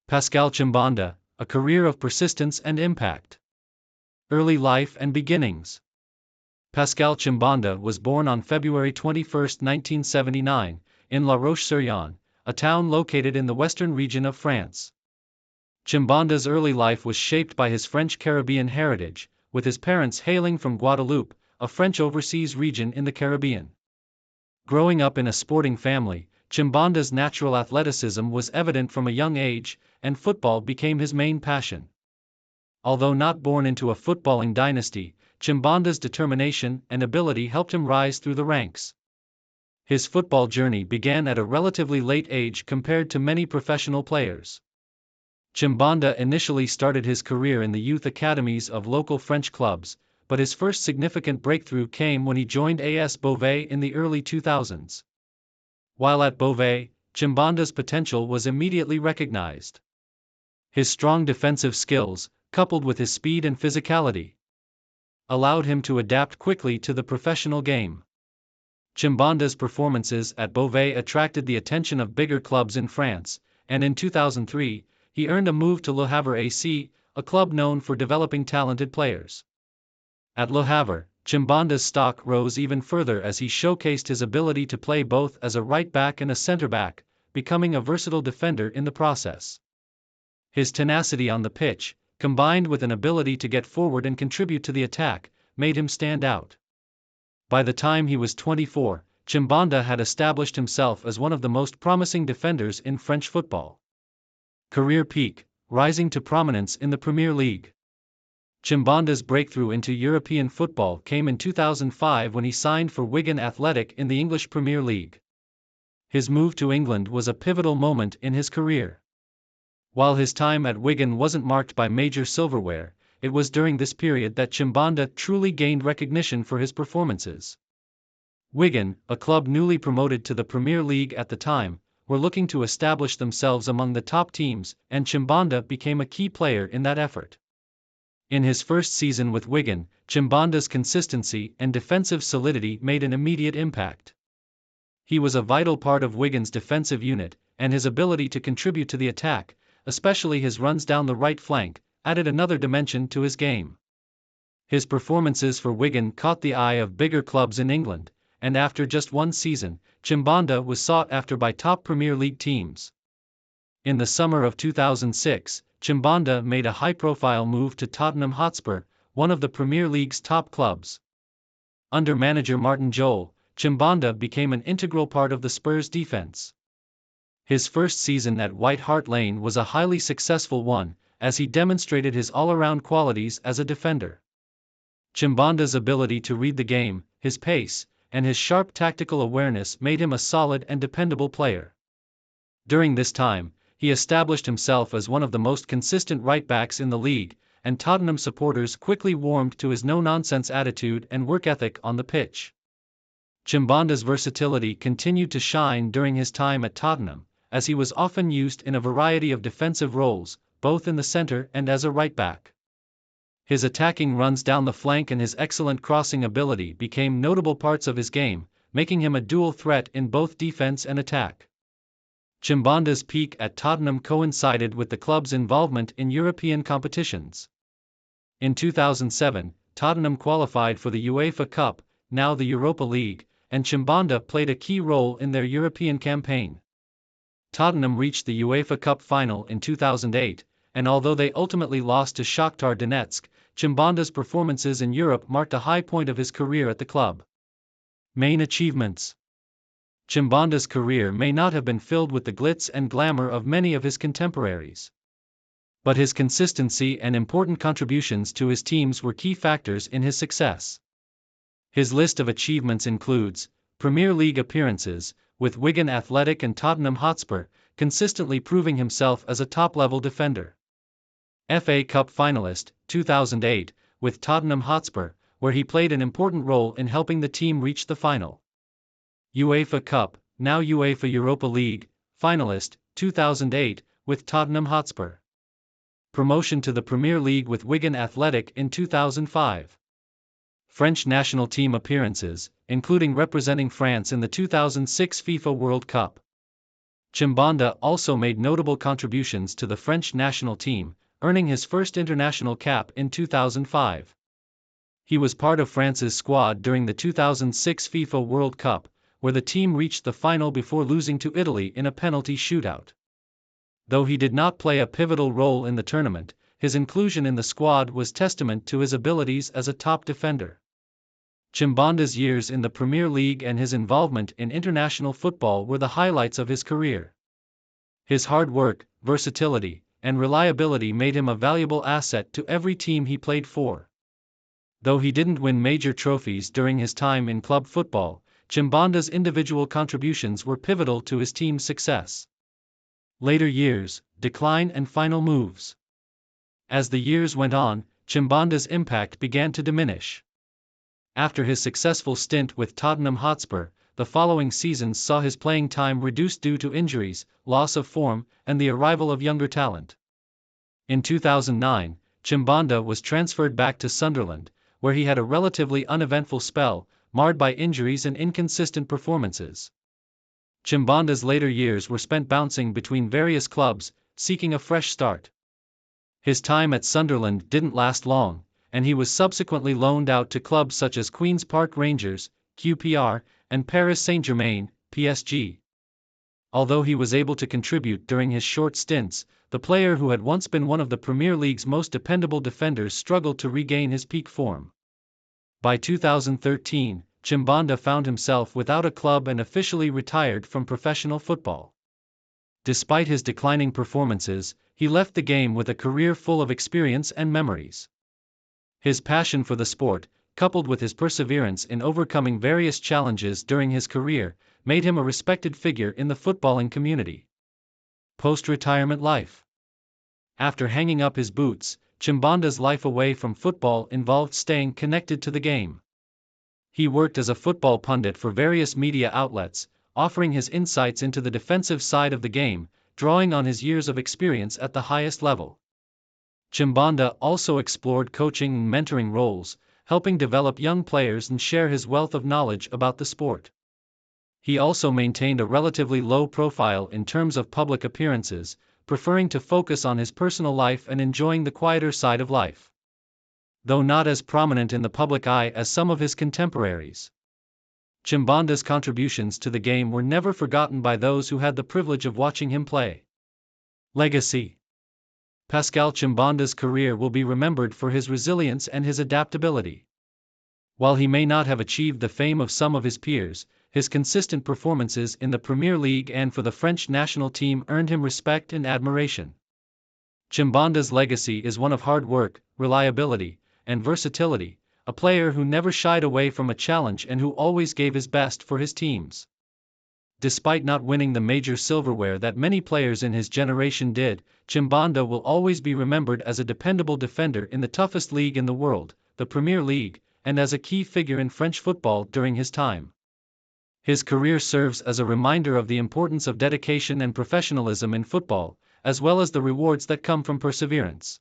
Pascal Chimbonda, a career of persistence and impact. Early life and beginnings. Pascal Chimbonda was born on February 21, 1979, in La Roche-sur-Yon, a town located in the western region of France. Chimbonda's early life was shaped by his French Caribbean heritage, with his parents hailing from Guadeloupe, a French overseas region in the Caribbean. Growing up in a sporting family, Chimbonda's natural athleticism was evident from a young age, and football became his main passion. Although not born into a footballing dynasty, Chimbonda's determination and ability helped him rise through the ranks. His football journey began at a relatively late age compared to many professional players. Chimbonda initially started his career in the youth academies of local French clubs, but his first significant breakthrough came when he joined AS Beauvais in the early 2000s. While at Beauvais, Chimbonda's potential was immediately recognized. His strong defensive skills, coupled with his speed and physicality, allowed him to adapt quickly to the professional game. Chimbonda's performances at Beauvais attracted the attention of bigger clubs in France, and in 2003, he earned a move to Le Havre AC, a club known for developing talented players. At Le Havre, Chimbonda's stock rose even further as he showcased his ability to play both as a right back and a center back, becoming a versatile defender in the process. His tenacity on the pitch, combined with an ability to get forward and contribute to the attack, made him stand out. By the time he was 24, Chimbonda had established himself as one of the most promising defenders in French football. Career peak, rising to prominence in the Premier League. Chimbonda's breakthrough into European football came in 2005 when he signed for Wigan Athletic in the English Premier League. His move to England was a pivotal moment in his career. While his time at Wigan wasn't marked by major silverware, it was during this period that Chimbonda truly gained recognition for his performances. Wigan, a club newly promoted to the Premier League at the time, were looking to establish themselves among the top teams, and Chimbonda became a key player in that effort. In his first season with Wigan, Chimbonda's consistency and defensive solidity made an immediate impact. He was a vital part of Wigan's defensive unit, and his ability to contribute to the attack, especially his runs down the right flank, added another dimension to his game. His performances for Wigan caught the eye of bigger clubs in England, and after just one season, Chimbonda was sought after by top Premier League teams. In the summer of 2006, Chimbonda made a high-profile move to Tottenham Hotspur, one of the Premier League's top clubs. Under manager Martin Jol, Chimbonda became an integral part of the Spurs' defense. His first season at White Hart Lane was a highly successful one, as he demonstrated his all-around qualities as a defender. Chimbonda's ability to read the game, his pace, and his sharp tactical awareness made him a solid and dependable player. During this time, he established himself as one of the most consistent right-backs in the league, and Tottenham supporters quickly warmed to his no-nonsense attitude and work ethic on the pitch. Chimbonda's versatility continued to shine during his time at Tottenham, as he was often used in a variety of defensive roles, both in the center and as a right-back. His attacking runs down the flank and his excellent crossing ability became notable parts of his game, making him a dual threat in both defense and attack. Chimbonda's peak at Tottenham coincided with the club's involvement in European competitions. In 2007, Tottenham qualified for the UEFA Cup, now the Europa League, and Chimbonda played a key role in their European campaign. Tottenham reached the UEFA Cup final in 2008, and although they ultimately lost to Shakhtar Donetsk, Chimbonda's performances in Europe marked a high point of his career at the club. Main achievements. Chimbonda's career may not have been filled with the glitz and glamour of many of his contemporaries. But his consistency and important contributions to his teams were key factors in his success. His list of achievements includes Premier League appearances, with Wigan Athletic and Tottenham Hotspur, consistently proving himself as a top-level defender. FA Cup finalist, 2008, with Tottenham Hotspur, where he played an important role in helping the team reach the final. UEFA Cup, now UEFA Europa League, finalist, 2008, with Tottenham Hotspur. Promotion to the Premier League with Wigan Athletic in 2005. French national team appearances, including representing France in the 2006 FIFA World Cup. Chimbonda also made notable contributions to the French national team, earning his first international cap in 2005. He was part of France's squad during the 2006 FIFA World Cup, where the team reached the final before losing to Italy in a penalty shootout. Though he did not play a pivotal role in the tournament, his inclusion in the squad was testament to his abilities as a top defender. Chimbonda's years in the Premier League and his involvement in international football were the highlights of his career. His hard work, versatility, and reliability made him a valuable asset to every team he played for. Though he didn't win major trophies during his time in club football, Chimbonda's individual contributions were pivotal to his team's success. Later years, decline and final moves. As the years went on, Chimbonda's impact began to diminish. After his successful stint with Tottenham Hotspur, the following seasons saw his playing time reduced due to injuries, loss of form, and the arrival of younger talent. In 2009, Chimbonda was transferred back to Sunderland, where he had a relatively uneventful spell, marred by injuries and inconsistent performances. Chimbonda's later years were spent bouncing between various clubs, seeking a fresh start. His time at Sunderland didn't last long, and he was subsequently loaned out to clubs such as Queen's Park Rangers, QPR, and Paris Saint-Germain, PSG. Although he was able to contribute during his short stints, the player who had once been one of the Premier League's most dependable defenders struggled to regain his peak form. By 2013, Chimbonda found himself without a club and officially retired from professional football. Despite his declining performances, he left the game with a career full of experience and memories. His passion for the sport, coupled with his perseverance in overcoming various challenges during his career, made him a respected figure in the footballing community. Post-retirement life. After hanging up his boots, Chimbonda's life away from football involved staying connected to the game. He worked as a football pundit for various media outlets, offering his insights into the defensive side of the game, drawing on his years of experience at the highest level. Chimbonda also explored coaching and mentoring roles, helping develop young players and share his wealth of knowledge about the sport. He also maintained a relatively low profile in terms of public appearances, preferring to focus on his personal life and enjoying the quieter side of life. Though not as prominent in the public eye as some of his contemporaries, Chimbonda's contributions to the game were never forgotten by those who had the privilege of watching him play. Legacy. Pascal Chimbonda's career will be remembered for his resilience and his adaptability. While he may not have achieved the fame of some of his peers, his consistent performances in the Premier League and for the French national team earned him respect and admiration. Chimbonda's legacy is one of hard work, reliability, and versatility, a player who never shied away from a challenge and who always gave his best for his teams. Despite not winning the major silverware that many players in his generation did, Chimbonda will always be remembered as a dependable defender in the toughest league in the world, the Premier League, and as a key figure in French football during his time. His career serves as a reminder of the importance of dedication and professionalism in football, as well as the rewards that come from perseverance.